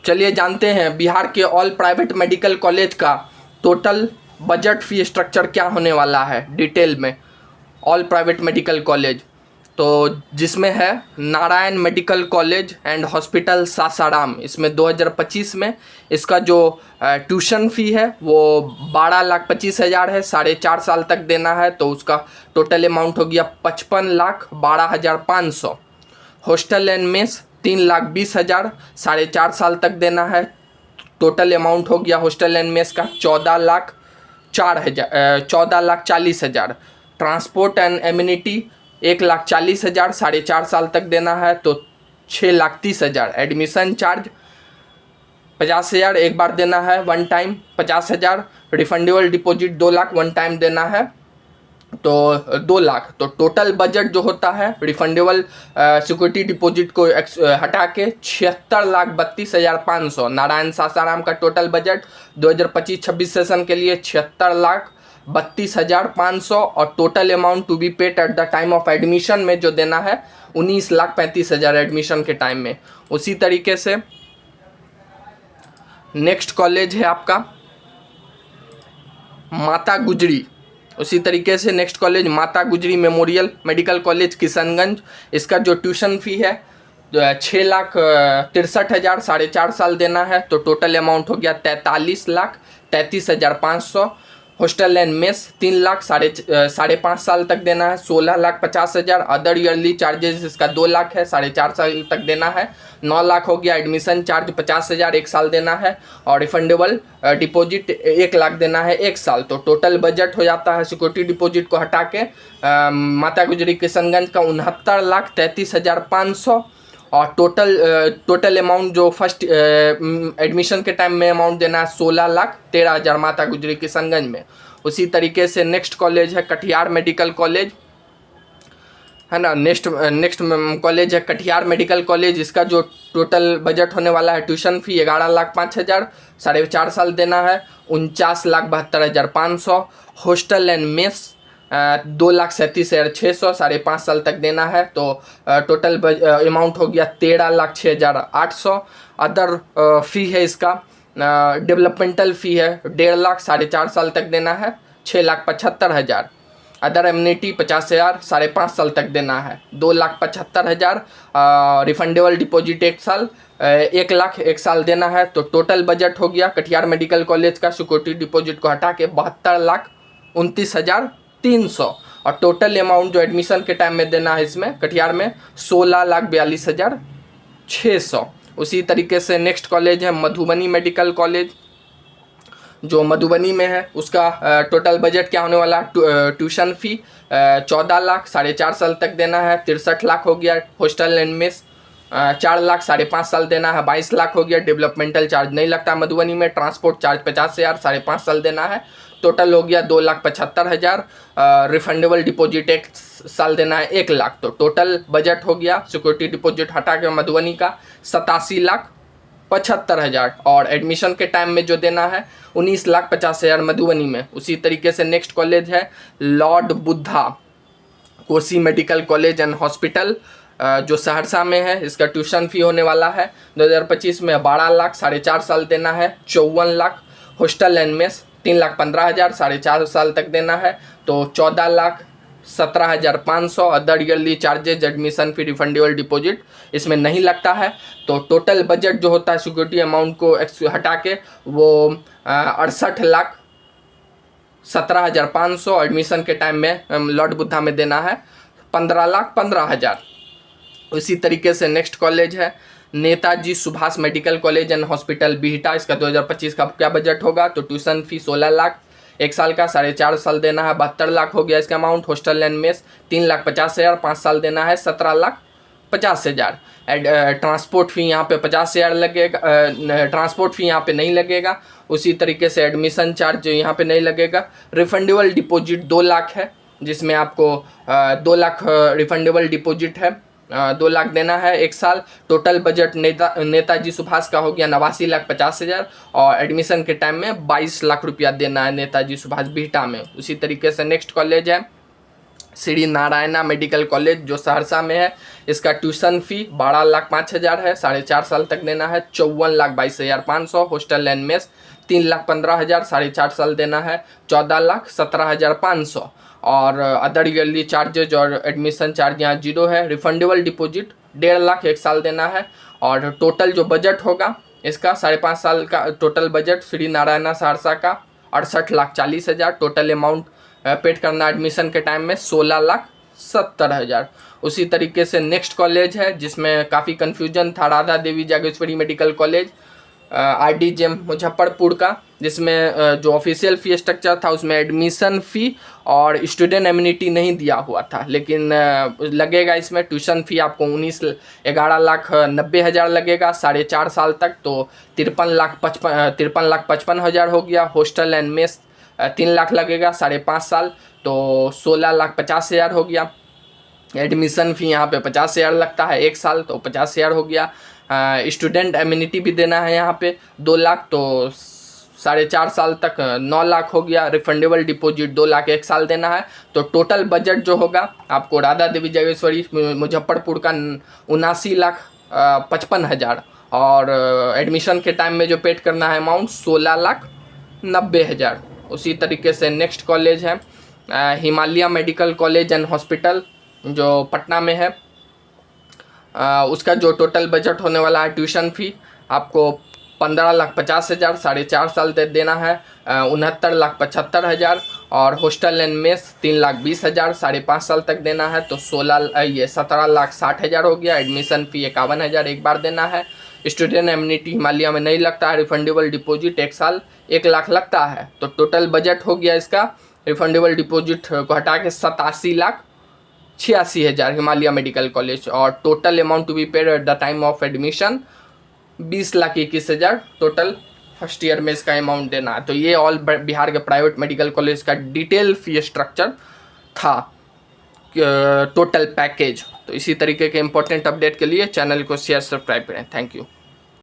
चलिए जानते हैं बिहार के ऑल प्राइवेट मेडिकल कॉलेज का टोटल बजट फी स्ट्रक्चर क्या होने वाला है डिटेल में। ऑल प्राइवेट मेडिकल कॉलेज तो जिसमें है Narayan medical college and hospital Sasaram, इसमें 2025 में इसका जो ट्यूशन फ़ी है वो 12,25,000 है, 4.5 साल तक देना है तो उसका टोटल अमाउंट हो गया 55,12,500। हॉस्टल एंड मेस 3,20,000, 4.5 साल तक देना है, टोटल अमाउंट हो गया हॉस्टल एंड मेस का 14,40,000। ट्रांसपोर्ट एंड एम्यूनिटी 1,40,000, 4.5 साल तक देना है तो 6,30,000। एडमिशन चार्ज 50,000 एक बार देना है one time, 50,000। Refundable deposit 2 lakh one time देना है तो 2 लाख। तो टोटल बजट जो होता है रिफंडेबल सिक्योरिटी डिपॉजिट को हटा के 76,32,500। नारायण सासाराम का टोटल बजट 2025-26 सेशन के लिए 76,32,500 और total amount to be paid at the time of admission में जो देना है 19,35,000 एडमिशन के टाइम में। उसी तरीके से नेक्स्ट कॉलेज है आपका माता गुजरी। उसी तरीके से नेक्स्ट कॉलेज माता गुजरी मेमोरियल मेडिकल कॉलेज किशनगंज। इसका जो ट्यूशन फ़ी है 6,63,000, 4.5 साल देना है तो टोटल अमाउंट हो गया 43,33,500। हॉस्टल एंड मेस 3 लाख, 5.5 साल तक देना है 16,50,000। अदर ईयरली चार्जेस इसका 2 लाख है, 4.5 साल तक देना है 9 लाख हो गया। एडमिशन चार्ज 50,000 1 साल देना है और रिफंडेबल डिपॉजिट 1 लाख देना है 1 साल। तो टोटल बजट हो जाता है सिक्योरिटी डिपॉजिट को हटा के माता गुजरी किशनगंज का 69,33,500 और टोटल अमाउंट जो फर्स्ट एडमिशन के टाइम में अमाउंट देना है 16,13,000 माता गुजरी किशनगंज में। उसी तरीके से नेक्स्ट कॉलेज है कटिहार मेडिकल कॉलेज, है ना। नेक्स्ट कॉलेज है कटिहार मेडिकल कॉलेज। इसका जो टोटल बजट होने वाला है ट्यूशन फ़ी 11,05,000, 4.5 साल देना है 49,72,500। हॉस्टल एंड मेस 2,37,600, 5.5 साल तक देना है तो टोटल अमाउंट हो गया 13,06,800। अदर फ़ी है इसका डेवलपमेंटल फ़ी है 1.5 लाख, 4.5 साल तक देना है 6,75,000। अदर एम्यूनिटी 50,000, 5.5 साल तक देना है 2,75,000। रिफंडेबल डिपॉजिट 1 साल, 1 लाख 1 साल देना है तो टोटल बजट हो गया कटिहार मेडिकल कॉलेज का सिक्योरिटी डिपॉजिट को हटा के 72,29,300 और टोटल अमाउंट जो एडमिशन के टाइम में देना है इसमें कटिहार में 16,42,600। उसी तरीके से नेक्स्ट कॉलेज है मधुबनी मेडिकल कॉलेज जो मधुबनी में है। उसका टोटल बजट क्या होने वाला है ट्यूशन फ़ी 14 लाख, 4.5 साल तक देना है 63 लाख हो गया। हॉस्टल एंड मेस 4 लाख, 5.5 साल देना है 22 लाख हो गया। डेवलपमेंटल चार्ज नहीं लगता मधुबनी में। ट्रांसपोर्ट चार्ज 50,000, 5.5 साल देना है, टोटल हो गया 2,75,000। रिफंडेबल डिपॉजिट 1 साल देना है 1 लाख। तो टोटल बजट हो गया सिक्योरिटी डिपॉजिट हटा के मधुबनी का 87,75,000 और एडमिशन के टाइम में जो देना है 19,50,000 मधुबनी में। उसी तरीके से नेक्स्ट कॉलेज है Lord Buddha Kosi medical college and hospital जो सहरसा में है। इसका ट्यूशन फ़ी होने वाला है 2025 में 12 लाख, 4.5 साल देना है 54 लाख। हॉस्टल एंड मेस 3,15,000, 4.5 साल तक देना है तो 14,17,500। अदर ईयरली चार्जेज एडमिशन फ़ी रिफंडेबल डिपॉजिट इसमें नहीं लगता है। तो टोटल बजट जो होता है सिक्योरिटी अमाउंट को हटा के वो 68,17,500। एडमिशन के टाइम में लॉर्ड बुद्धा में देना है 15,15,000। उसी तरीके से नेक्स्ट कॉलेज है Netaji Subhash medical college and hospital Bihta. इसका 2025 का क्या बजट होगा तो ट्यूशन फ़ी 16 लाख, 1 साल का, 4.5 साल देना है 72 लाख हो गया इसका अमाउंट। हॉस्टल एंड मेस 3,50,000, 5 साल देना है 17,50,000। ट्रांसपोर्ट फ़ी यहाँ पे 50,000 लगेगा, ट्रांसपोर्ट फ़ी यहाँ पे नहीं लगेगा। उसी तरीके से एडमिशन चार्ज यहाँ पे नहीं लगेगा। रिफंडेबल डिपॉजिट 2 लाख है जिसमें आपको 2 लाख रिफंडेबल डिपॉजिट है, 2 लाख देना है 1 साल। टोटल बजट नेताजी सुभाष का हो गया 89,50,000 और एडमिशन के टाइम में 22 लाख रुपया देना है नेताजी सुभाष बिहटा में। उसी तरीके से नेक्स्ट कॉलेज है श्री नारायणा मेडिकल कॉलेज जो सहरसा में है, इसका ट्यूशन फी 12,05,000 है, 4.5 साल तक देना है। 54,22,500 हॉस्टल एंड मेस 3,15,000, 4.5 साल देना है। 14,17,500 और अदर ईयरली चार्जेज और एडमिशन चार्ज यहाँ 0 है। रिफंडेबल डिपॉजिट 1.5 लाख 1 साल देना है। और टोटल जो बजट होगा इसका 5.5 साल का टोटल बजट श्री नारायणा सहरसा का 68,40,000। टोटल अमाउंट पेड करना एडमिशन के टाइम में 16,70,000। उसी तरीके से नेक्स्ट कॉलेज है जिसमें काफ़ी कन्फ्यूजन था, Radha Devi Jageshwari medical college RDGM Muzaffarpur का, जिसमें जो ऑफिशियल फ़ी स्ट्रक्चर था उसमें एडमिशन फ़ी और स्टूडेंट एम्यूनिटी नहीं दिया हुआ था, लेकिन लगेगा इसमें ट्यूशन फ़ी आपको 11,90,000 लगेगा 4.5 साल तक, तो 53,55,000 हो गया। हॉस्टल एंड मेस 3 लाख लगेगा 5.5 साल, तो 16,50,000 हो गया। एडमिशन फ़ी यहाँ पे 50,000 लगता है 1 साल, तो 50,000 हो गया। स्टूडेंट एम्यूनिटी भी देना है यहाँ पे 2 लाख, तो 4.5 साल तक 9 लाख हो गया। रिफंडेबल डिपॉजिट 2 लाख 1 साल देना है। तो टोटल बजट जो होगा आपको राधा देवी जागेश्वरी मुजफ्फरपुर का 79,55,000 और एडमिशन के टाइम में जो पेड करना है अमाउंट 16,90,000। उसी तरीके से नेक्स्ट कॉलेज है Himalaya medical college and hospital जो पटना में है। उसका जो टोटल बजट होने वाला है ट्यूशन फ़ी आपको 15,50,000 4.5 साल तक देना है। 69,75,000 और हॉस्टल एंड मेस 3,20,000 5.5 साल तक देना है, तो 17,60,000 हो गया। एडमिशन फ़ी 51,000 एक बार देना है। स्टूडेंट एम्यूनिटी हिमालय में नहीं लगता है। रिफंडेबल डिपॉजिट 1 साल 1 लाख लगता है। तो टोटल बजट हो गया इसका रिफंडेबल डिपॉजिट को हटा के 87,86,000 हिमालय मेडिकल कॉलेज, और total amount to be paid at the time of admission 20,21,000 total first year में इसका अमाउंट देना है। तो ये ऑल बिहार के प्राइवेट मेडिकल कॉलेज का डिटेल फी स्ट्रक्चर था, टोटल पैकेज। तो इसी तरीके के इंपॉर्टेंट अपडेट के लिए चैनल को शेयर सब्सक्राइब करें। Thank you.